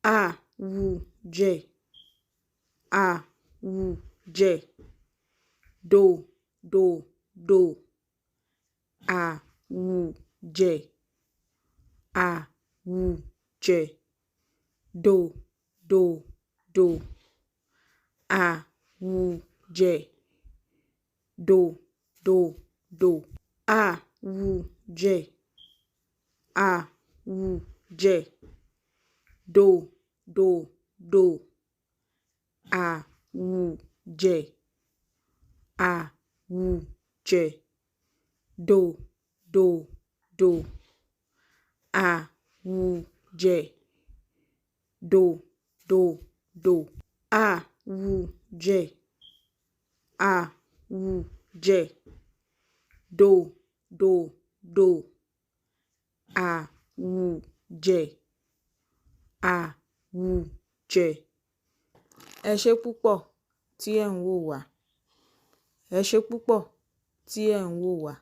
àwùjẹ, àwùjẹ, dòdòdò, àwùjẹ, àwùjẹ, dòdòdò, àwùjẹ, dòdòdò, àwùjẹ, àwùjẹ, dòdòdò, àwùjẹ, àwùjẹ, dòdòdò, àwùjẹ, dòdòdò, àwùjẹ, àwùjẹ, dòdòdò, àwùjẹ, àwùjẹ. Ẹ ṣé púpọ̀ tí ẹ̀ ń wò wá. Ẹ ṣé púpọ̀ tí ẹ̀ ń wò wá.